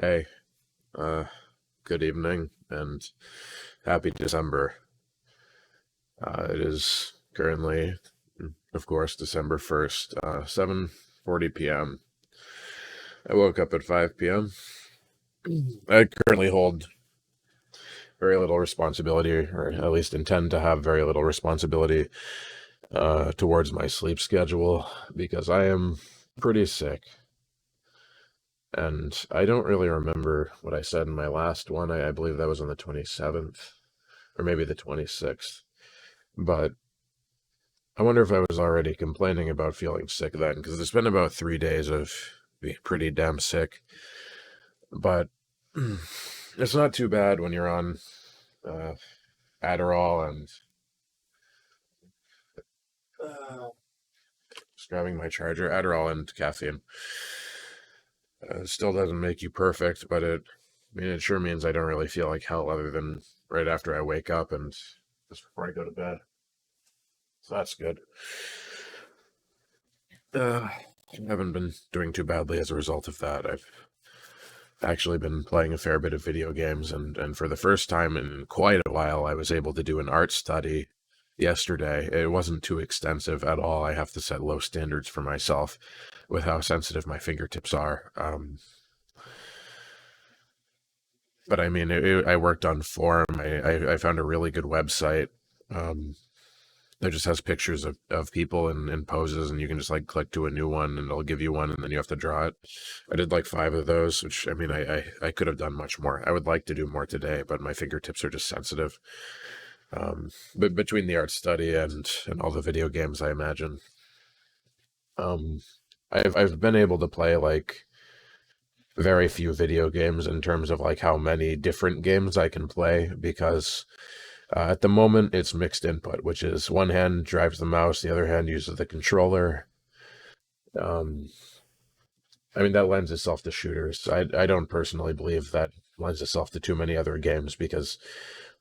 Hey, uh, good evening and happy December. It is currently, of course, December 1st, 7:40 p.m. I woke up at 5 p.m. I currently hold very little responsibility, or at least intend to have very little responsibility, towards my sleep schedule because I am pretty sick. And I don't really remember what I said in my last one. I believe that was on the 27th, or maybe the 26th. But I wonder if I was already complaining about feeling sick then, because it's been about 3 days of being pretty damn sick. But it's not too bad when you're on uh, Adderall and just grabbing my charger. Adderall and caffeine. Still doesn't make you perfect, but it sure means I don't really feel like hell other than right after I wake up and just before I go to bed. So that's good. Uh, I haven't been doing too badly as a result of that. I've actually been playing a fair bit of video games, and for the first time in quite a while, I was able to do an art study yesterday. It wasn't too extensive at all. I have to set low standards for myself with how sensitive my fingertips are. But I mean, I worked on Form. I found a really good website. Um, that just has pictures of people in poses, and you can just like click to a new one and it'll give you one and then you have to draw it. I did like five of those, which I mean I could have done much more. I would like to do more today, but my fingertips are just sensitive. But between the art study and all the video games, I imagine. Um I've been able to play like very few video games in terms of like how many different games I can play because at the moment, it's mixed input, which is one hand drives the mouse, the other hand uses the controller. Um, I mean, that lends itself to shooters. I don't personally believe that lends itself to too many other games because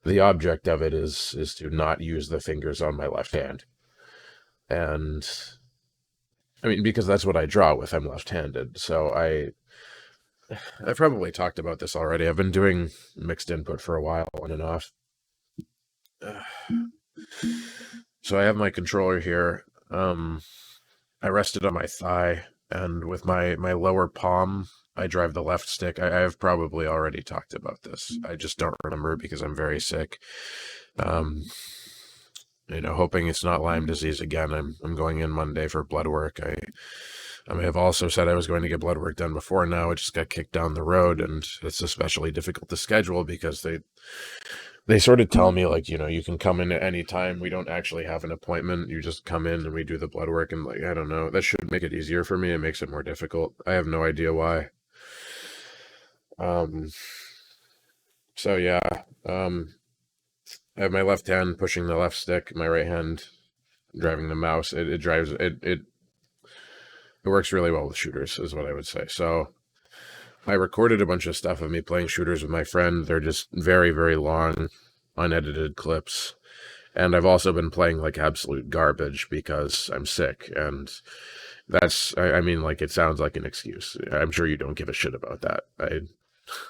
the object of it is to not use the fingers on my left hand. And I mean, because that's what I draw with. I'm left-handed. So I've probably talked about this already. I've been doing mixed input for a while, on and off. So I have my controller here. I rested on my thigh, and with my lower palm, I drive the left stick. I have probably already talked about this. I just don't remember because I'm very sick. Um, hoping it's not Lyme disease again. I'm going in Monday for blood work. I may have also said I was going to get blood work done before now. It just got kicked down the road, and it's especially difficult to schedule because they sort of tell me like, you can come in at any time. We don't actually have an appointment. You just come in and we do the blood work, and like, I don't know. That should make it easier for me. It makes it more difficult. I have no idea why. Um, so yeah. I have my left hand pushing the left stick, my right hand driving the mouse. It drives it works really well with shooters, is what I would say. So I recorded a bunch of stuff of me playing shooters with my friend. They're just very, very long, unedited clips. And I've also been playing like absolute garbage because I'm sick. And I mean, like, it sounds like an excuse. I'm sure you don't give a shit about that.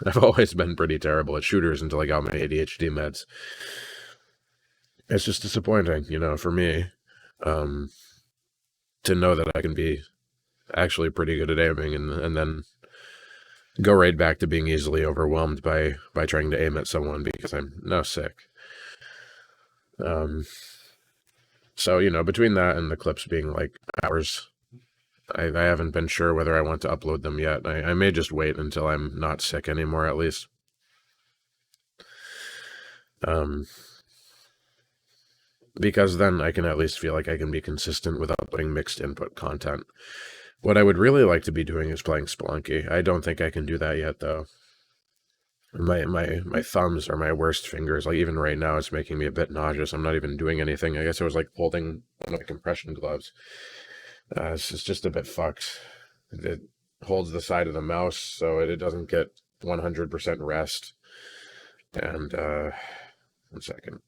I've always been pretty terrible at shooters until I got my ADHD meds. It's just disappointing, for me, um, to know that I can be actually pretty good at aiming and then go right back to being easily overwhelmed by trying to aim at someone because I'm now sick. Um, so, between that and the clips being like hours, I haven't been sure whether I want to upload them yet. I may just wait until I'm not sick anymore, at least. Um, because then I can at least feel like I can be consistent without putting mixed input content. What I would really like to be doing is playing Spelunky. I don't think I can do that yet, though. My thumbs are my worst fingers. Like, even right now, it's making me a bit nauseous. I'm not even doing anything. I guess I was like holding one of my compression gloves. It's just a bit fucked. It holds the side of the mouse so it doesn't get 100% rest. And one second.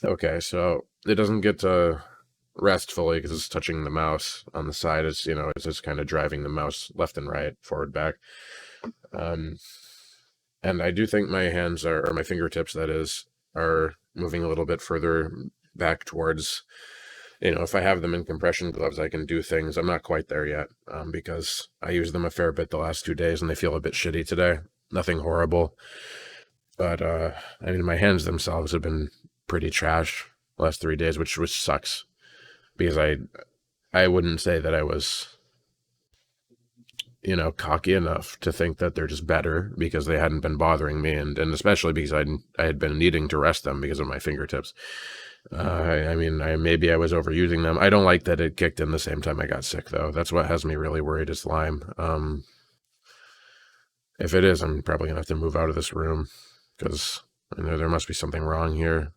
Okay, so it doesn't get to rest fully because it's touching the mouse on the side. It's just kind of driving the mouse left and right, forward, back. Um, and I do think my hands are, or my fingertips, that is, are moving a little bit further back towards, if I have them in compression gloves, I can do things. I'm not quite there yet, because I used them a fair bit the last 2 days and they feel a bit shitty today. Nothing horrible. But, I mean, my hands themselves have been pretty trash the last 3 days, which sucks, because I wouldn't say that I was, cocky enough to think that they're just better because they hadn't been bothering me, and especially because I had been needing to rest them because of my fingertips. I mean, maybe I was overusing them. I don't like that it kicked in the same time I got sick, though. That's what has me really worried, is Lyme. If it is, I'm probably gonna have to move out of this room, because I know there must be something wrong here.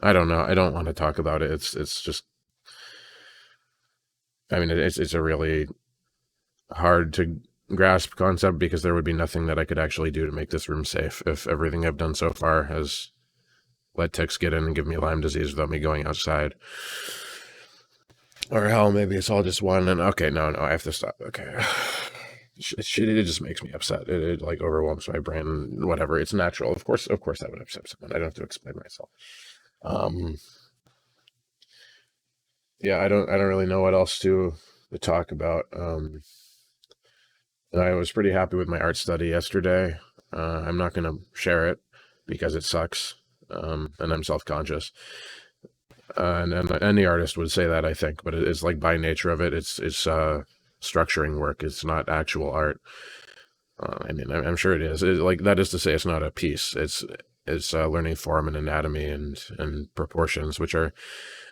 I don't know. I don't want to talk about it. It's just, I mean, it's a really hard to grasp concept, because there would be nothing that I could actually do to make this room safe if everything I've done so far has let ticks get in and give me Lyme disease without me going outside. Or hell, maybe it's all just one. And okay, no, I have to stop. Okay. It just makes me upset. It like overwhelms my brain. Whatever. It's natural. Of course, that would upset someone. I don't have to explain myself. Yeah, I don't really know what else to talk about. I was pretty happy with my art study yesterday. I'm not going to share it because it sucks, and I'm self-conscious. And any artist would say that, I think, but it's like, by nature of it, it's structuring work. It's not actual art. I mean, I'm sure it is. Like, that is to say, it's not a piece. It's learning form and anatomy and proportions, which are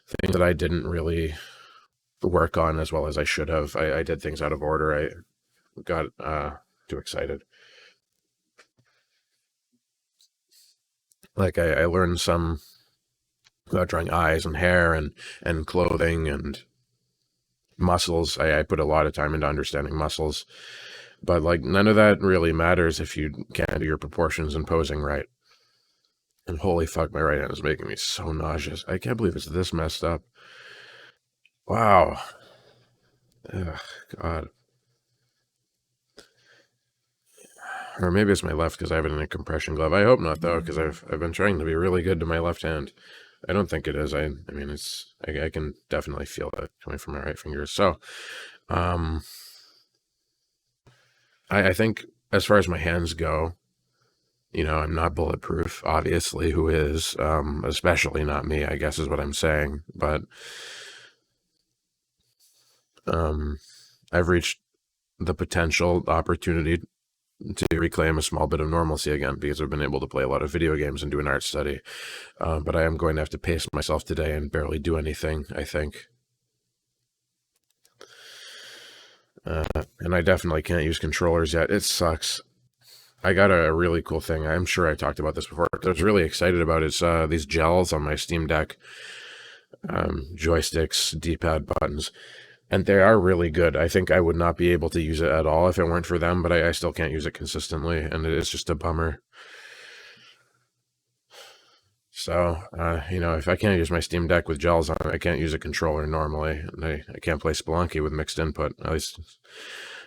things that I didn't really work on as well as I should have. I did things out of order. I got too excited. Like, I learned some about drawing eyes and hair and clothing and muscles. I put a lot of time into understanding muscles, but like, none of that really matters if you can't do your proportions and posing right. And holy fuck, my right hand is making me so nauseous. I can't believe it's this messed up. Wow. Ugh, God. Or maybe it's my left, because I have it in a compression glove. I hope not, though, because I've been trying to be really good to my left hand. I don't think it is. I mean, I can definitely feel it coming from my right finger. So, I think as far as my hands go, I'm not bulletproof, obviously. Who is? Especially not me, I guess, is what I'm saying. But I've reached the potential opportunity to reclaim a small bit of normalcy again, because I've been able to play a lot of video games and do an art study. But I am going to have to pace myself today and barely do anything, I think. And I definitely can't use controllers yet. It sucks. I got a really cool thing. I'm sure I talked about this before. I was really excited about is these gels on my Steam Deck, joysticks, D-pad buttons, and they are really good. I think I would not be able to use it at all if it weren't for them, but I still can't use it consistently, and it is just a bummer. So, if I can't use my Steam Deck with gels on it, I can't use a controller normally, and I can't play Spelunky with mixed input, at least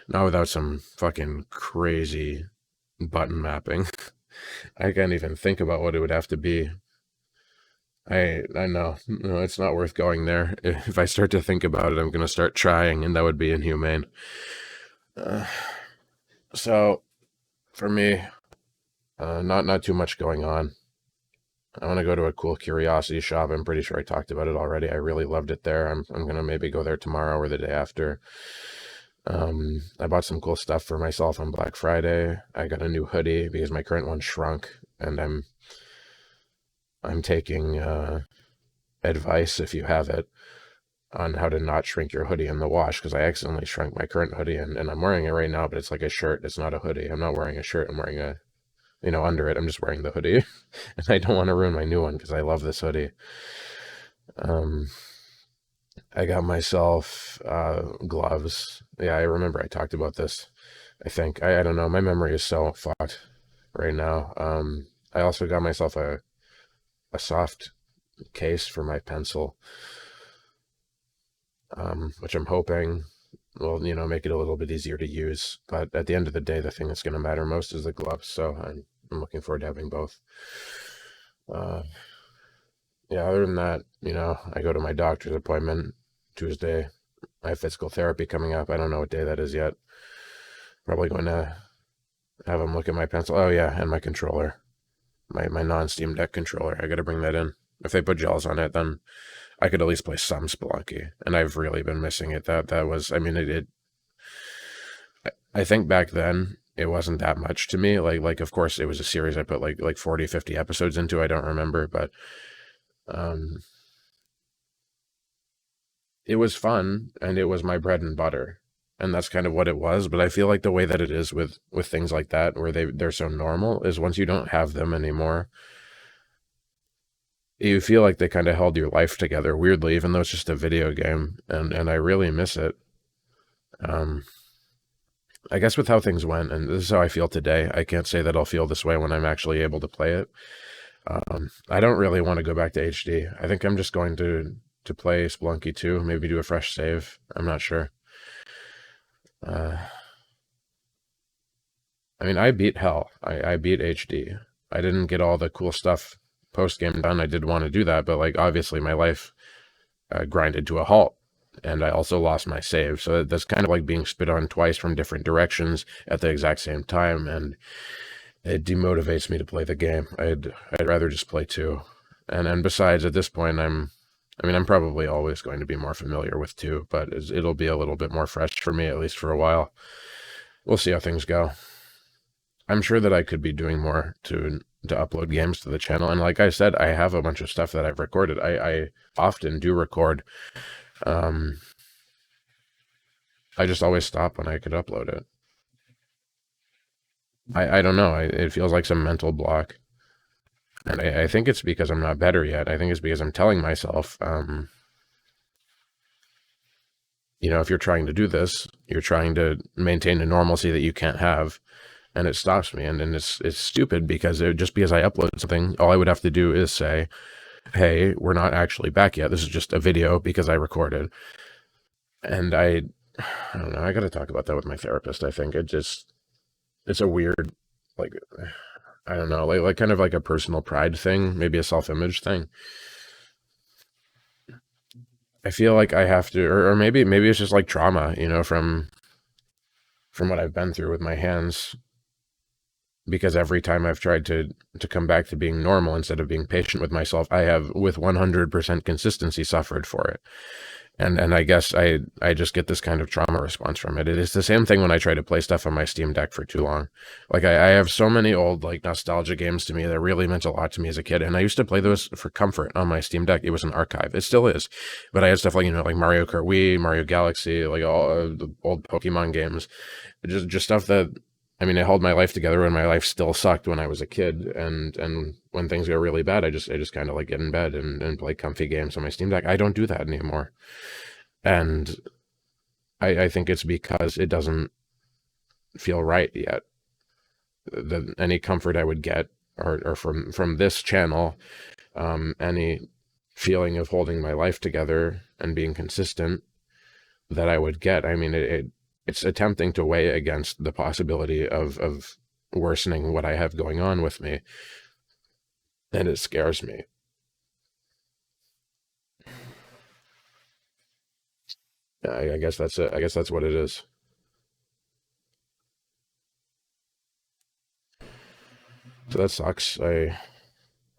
not without some fucking crazy button mapping. I can't even think about what it would have to be. I know, no, it's not worth going there. If I start to think about it, I'm going to start trying, and that would be inhumane. So, for me, not too much going on. I want to go to a cool curiosity shop. I'm pretty sure I talked about it already. I really loved it there. I'm going to maybe go there tomorrow or the day after. I bought some cool stuff for myself on Black Friday. I got a new hoodie because my current one shrunk, and I'm taking advice, if you have it, on how to not shrink your hoodie in the wash, because I accidentally shrunk my current hoodie, and I'm wearing it right now, but it's like a shirt. It's not a hoodie. I'm not wearing a shirt. I'm wearing a, under it, I'm just wearing the hoodie. And I don't want to ruin my new one because I love this hoodie. I got myself gloves. Yeah, I remember I talked about this. I think. I don't know. My memory is so fucked right now. I also got myself a soft case for my pencil, which I'm hoping will make it a little bit easier to use. But at the end of the day, the thing that's going to matter most is the gloves. So I'm looking forward to having both. Uh, yeah, other than that, I go to my doctor's appointment Tuesday. I have physical therapy coming up. I don't know what day that is yet. Probably going to have him look at my pencil. Oh yeah, and my controller, my non-Steam Deck controller. I got to bring that in. If they put gels on it, then I could at least play some Spelunky, and I've really been missing it. That was, I mean, I think back then it wasn't that much to me. Like of course it was a series I put like 40, 50 episodes into. I don't remember, but um, it was fun and it was my bread and butter. And that's kind of what it was. But I feel like the way that it is with things like that, where they're so normal, is once you don't have them anymore, you feel like they kind of held your life together weirdly, even though it's just a video game. And I really miss it. Um, I guess with how things went, and this is how I feel today, I can't say that I'll feel this way when I'm actually able to play it. I don't really want to go back to HD. I think I'm just going to play Spelunky 2, maybe do a fresh save. I'm not sure. Uh, I mean, I beat hell. I beat HD. I didn't get all the cool stuff post game done. I did want to do that, but like obviously my life grinded to a halt, and I also lost my save. So that's kind of like being spit on twice from different directions at the exact same time, and it demotivates me to play the game. I'd rather just play 2. And besides, at this point, I'm probably always going to be more familiar with 2, but it'll be a little bit more fresh for me, at least for a while. We'll see how things go. I'm sure that I could be doing more to upload games to the channel. And like I said, I have a bunch of stuff that I've recorded. I often do record. I just always stop when I could upload it. I don't know. It feels like some mental block. And I think it's because I'm not better yet. I think it's because I'm telling myself, if you're trying to do this, you're trying to maintain a normalcy that you can't have. And it stops me. And it's stupid because just because I upload something, all I would have to do is say, hey, we're not actually back yet. This is just a video because I recorded. And I don't know. I got to talk about that with my therapist. I think it's a weird, like, I don't know, like kind of like a personal pride thing, maybe a self-image thing. I feel like I have to, or maybe it's just like trauma, from what I've been through with my hands. Because every time I've tried to come back to being normal instead of being patient with myself, I have with 100% consistency suffered for it. And I guess I just get this kind of trauma response from it. It is the same thing when I try to play stuff on my Steam Deck for too long. Like I have so many old like nostalgia games to me that really meant a lot to me as a kid. And I used to play those for comfort on my Steam Deck. It was an archive. It still is. But I had stuff like, like Mario Kart Wii, Mario Galaxy, like all the old Pokemon games. Just stuff that, it held my life together when my life still sucked when I was a kid. And when things go really bad, I just kind of like get in bed and play comfy games on my Steam Deck. I don't do that anymore. And I think it's because it doesn't feel right yet. Any comfort I would get or from this channel, any feeling of holding my life together and being consistent that I would get, it's attempting to weigh against the possibility of worsening what I have going on with me. And it scares me. I guess that's it. I guess that's what it is. So that sucks. I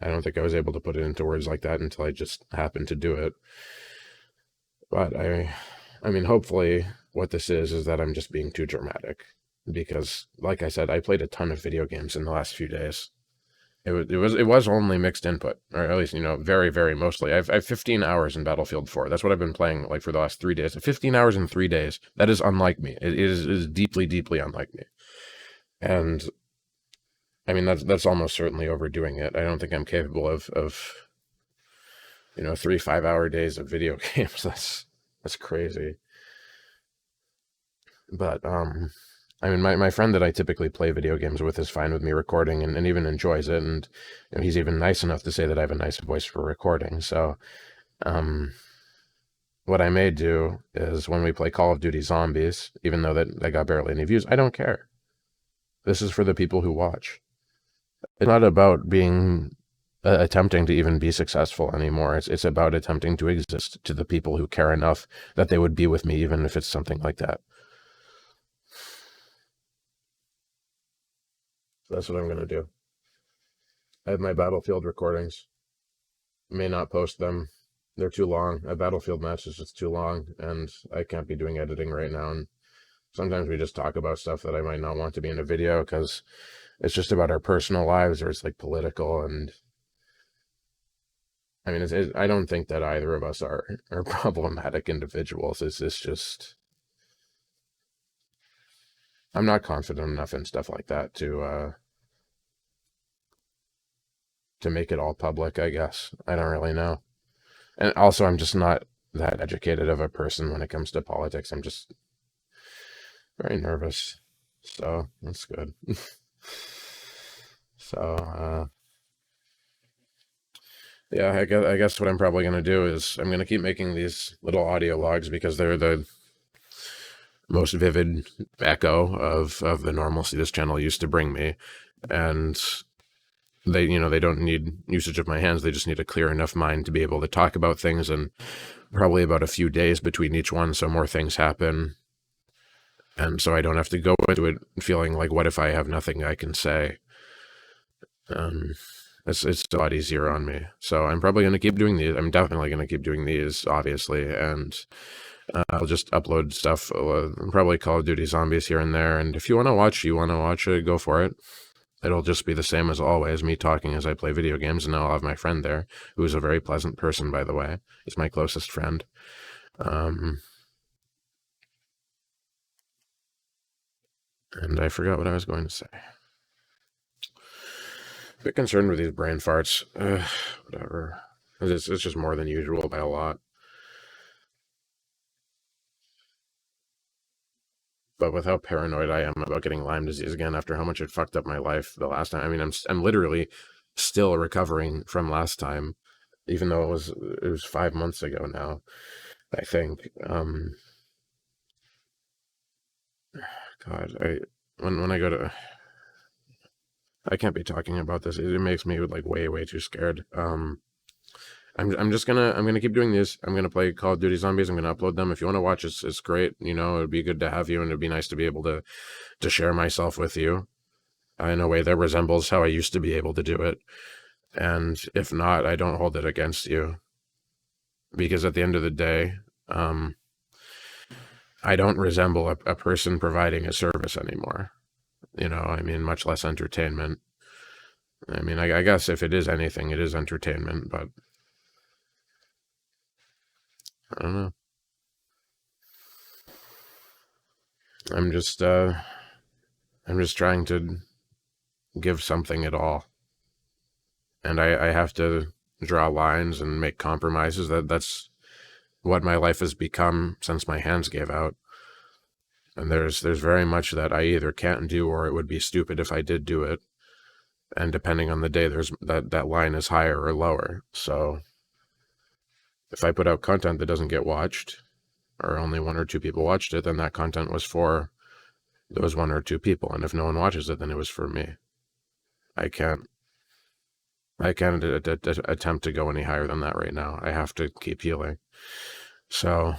don't think I was able to put it into words like that until I just happened to do it. But hopefully what this is that I'm just being too dramatic, because like I said, I played a ton of video games in the last few days. It was only mixed input, or at least, very, very mostly. I have 15 hours in Battlefield 4. That's what I've been playing like for the last 3 days. 15 hours in 3 days. That is unlike me. It is deeply, deeply unlike me. And that's almost certainly overdoing it. I don't think I'm capable of 3 5-hour days of video games. That's crazy. But my friend that I typically play video games with is fine with me recording and even enjoys it. And he's even nice enough to say that I have a nice voice for recording. So what I may do is when we play Call of Duty Zombies, even though that got barely any views, I don't care. This is for the people who watch. It's not about being attempting to even be successful anymore. It's about attempting to exist to the people who care enough that they would be with me, even if it's something like that. So that's what I'm gonna do. I have my Battlefield recordings. May not post them. They're too long. A Battlefield match is just too long, and I can't be doing editing right now. And sometimes we just talk about stuff that I might not want to be in a video because it's just about our personal lives, or it's like political. And I mean, I don't think that either of us are problematic individuals. It's just I'm not confident enough in stuff like that to make it all public, I guess. I don't really know. And also, I'm just not that educated of a person when it comes to politics. I'm just very nervous. So that's good. So, yeah, I guess what I'm probably going to do is I'm going to keep making these little audio logs because they're the most vivid echo of the normalcy this channel used to bring me. And they don't need usage of my hands. They just need a clear enough mind to be able to talk about things, and probably about a few days between each one, so more things happen. And so I don't have to go into it feeling like, what if I have nothing I can say? It's a lot easier on me. So I'm probably going to keep doing these. I'm definitely going to keep doing these, obviously. And I'll just upload stuff, probably Call of Duty Zombies here and there. And if you want to watch it, go for it. It'll just be the same as always, me talking as I play video games, and now I'll have my friend there, who is a very pleasant person, by the way. He's my closest friend. And I forgot what I was going to say. A bit concerned with these brain farts. Whatever. It's just more than usual by a lot. But with how paranoid I am about getting Lyme disease again after how much it fucked up my life the last time. I mean, I'm literally still recovering from last time, even though it was 5 months ago now, I think. God, when I go to, I can't be talking about this. It makes me like way too scared. I'm gonna keep doing this. I'm gonna play Call of Duty Zombies. I'm gonna upload them. If you want to watch, it's great. It'd be good to have you, and it'd be nice to be able to share myself with you in a way that resembles how I used to be able to do it. And if not, I don't hold it against you, because at the end of the day, I don't resemble a person providing a service anymore. I mean, much less entertainment. I mean, I guess if it is anything, it is entertainment, but I don't know. I'm just trying to give something at all. And I have to draw lines and make compromises. That's what my life has become since my hands gave out. And there's very much that I either can't do, or it would be stupid if I did do it. And depending on the day, there's that line is higher or lower. So if I put out content that doesn't get watched, or only 1 or 2 people watched it, then that content was for those 1 or 2 people. And if no one watches it, then it was for me. I can't attempt to go any higher than that right now. I have to keep healing. So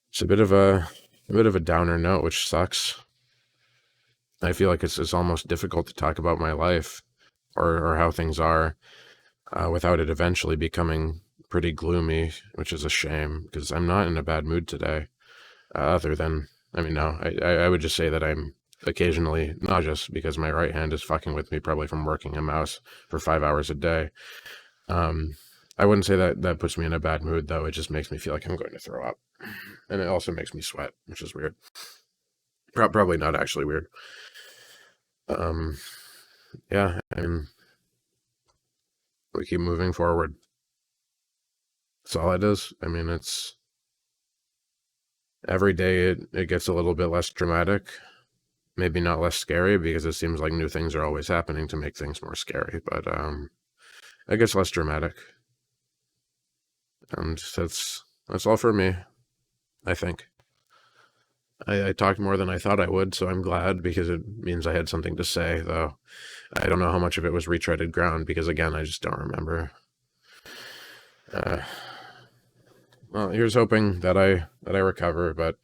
it's a bit of a downer note, which sucks. I feel like it's almost difficult to talk about my life or how things are without it eventually becoming pretty gloomy, which is a shame, because I'm not in a bad mood today. Other than, I mean, no, I would just say that I'm occasionally nauseous because my right hand is fucking with me, probably from working a mouse for 5 hours a day. I wouldn't say that puts me in a bad mood, though. It just makes me feel like I'm going to throw up. And it also makes me sweat, which is weird. Probably not actually weird. Yeah, and we keep moving forward. That's all it is. I mean, it's every day it gets a little bit less dramatic. Maybe not less scary, because it seems like new things are always happening to make things more scary, but it gets less dramatic. And that's all for me, I think. I talked more than I thought I would, so I'm glad because it means I had something to say, though I don't know how much of it was retreaded ground because, again, I just don't remember. Uh, well, here's hoping that I recover, but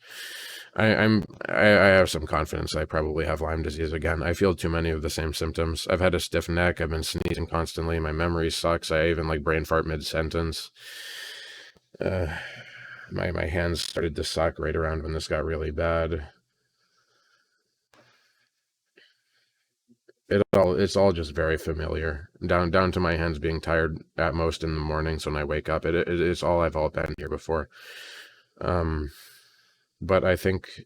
I have some confidence I probably have Lyme disease again. I feel too many of the same symptoms. I've had a stiff neck. I've been sneezing constantly. My memory sucks. I even like brain fart mid sentence. My hands started to suck right around when this got really bad. It's all just very familiar. Down to my hands being tired at most in the mornings when I wake up. It's all been here before. But I think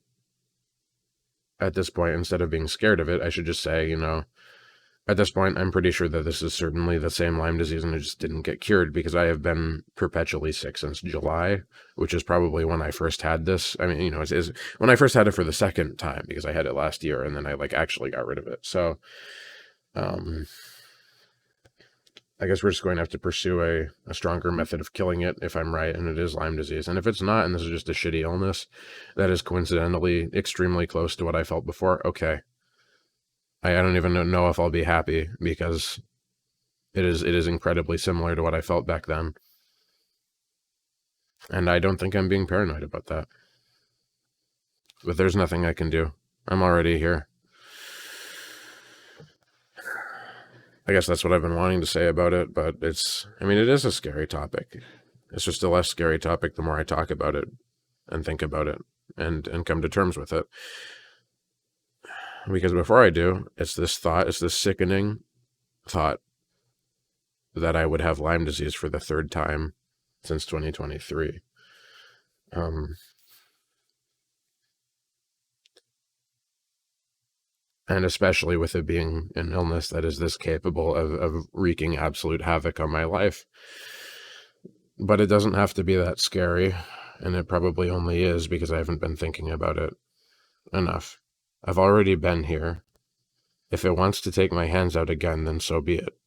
at this point, instead of being scared of it, I should just say, at this point, I'm pretty sure that this is certainly the same Lyme disease and it just didn't get cured because I have been perpetually sick since July, which is probably when I first had this. I mean, it's when I first had it for the second time because I had it last year and then I like actually got rid of it. So, I guess we're just going to have to pursue a stronger method of killing it if I'm right and it is Lyme disease. And if it's not, and this is just a shitty illness that is coincidentally extremely close to what I felt before, okay. I don't even know if I'll be happy because it is incredibly similar to what I felt back then. And I don't think I'm being paranoid about that. But there's nothing I can do. I'm already here. I guess that's what I've been wanting to say about it, but it is a scary topic. It's just a less scary topic the more I talk about it and think about it and come to terms with it. Because before I do, it's this sickening thought that I would have Lyme disease for the third time since 2023. And especially with it being an illness that is this capable of wreaking absolute havoc on my life. But it doesn't have to be that scary, and it probably only is because I haven't been thinking about it enough. I've already been here. If it wants to take my hands out again, then so be it.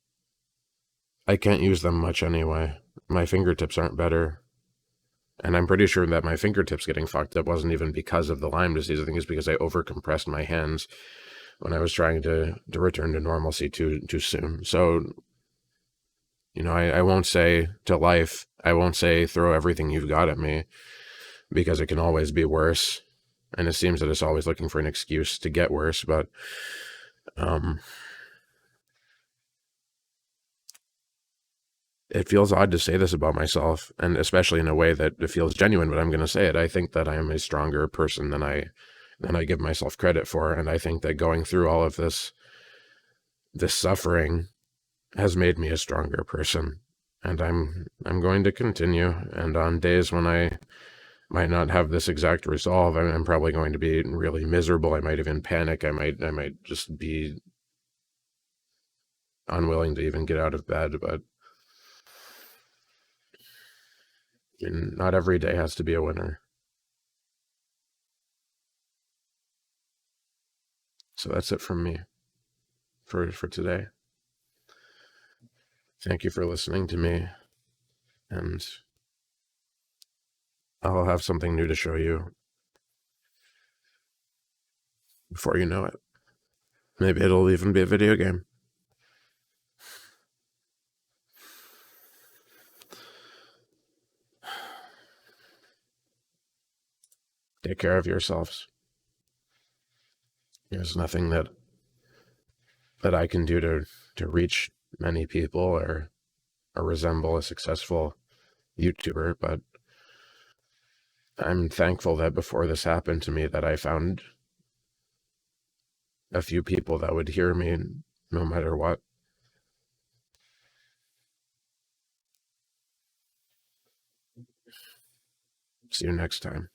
I can't use them much anyway. My fingertips aren't better. And I'm pretty sure that my fingertips getting fucked up wasn't even because of the Lyme disease. I think it's because I overcompressed my hands when I was trying to return to normalcy too soon. So, I won't say to life, I won't say throw everything you've got at me because it can always be worse. And it seems that it's always looking for an excuse to get worse. But it feels odd to say this about myself, and especially in a way that it feels genuine, but I'm going to say it. I think that I am a stronger person than I give myself credit for. And I think that going through all of this suffering has made me a stronger person. And I'm going to continue. And on days when I might not have this exact resolve, I'm probably going to be really miserable. I might even panic. I might just be unwilling to even get out of bed. But not every day has to be a winner. So that's it from me for today. Thank you for listening to me, and I'll have something new to show you before you know it. Maybe it'll even be a video game. Take care of yourselves. There's nothing that I can do to reach many people or resemble a successful YouTuber, but I'm thankful that before this happened to me that I found a few people that would hear me no matter what. See you next time.